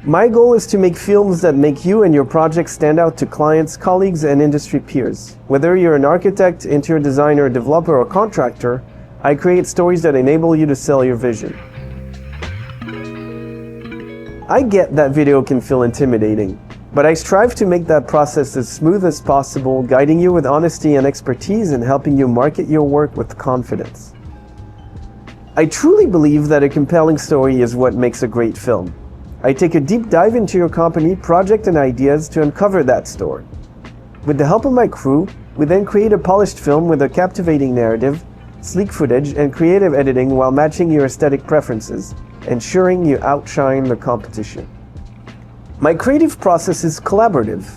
My goal is to make films that make you and your project stand out to clients, colleagues, and industry peers. Whether you're an architect, interior designer, developer, or contractor, I create stories that enable you to sell your vision. I get that video can feel intimidating, but I strive to make that process as smooth as possible, guiding you with honesty and expertise and helping you market your work with confidence. I truly believe that a compelling story is what makes a great film. I take a deep dive into your company, project, and ideas to uncover that story. With the help of my crew, we then create a polished film with a captivating narrative, sleek footage, and creative editing while matching your aesthetic preferences, ensuring you outshine the competition. My creative process is collaborative.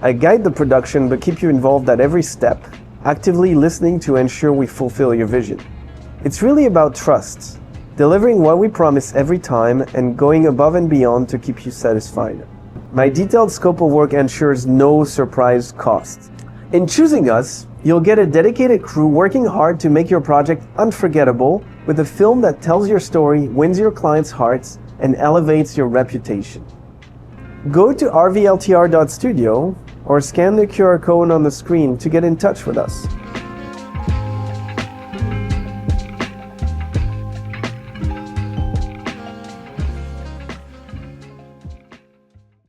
I guide the production but keep you involved at every step, actively listening to ensure we fulfill your vision. It's really about trust, delivering what we promise every time and going above and beyond to keep you satisfied. My detailed scope of work ensures no surprise costs. In choosing us, you'll get a dedicated crew working hard to make your project unforgettable with a film that tells your story, wins your clients' hearts, and elevates your reputation. Go to rvltr.studio or scan the QR code on the screen to get in touch with us.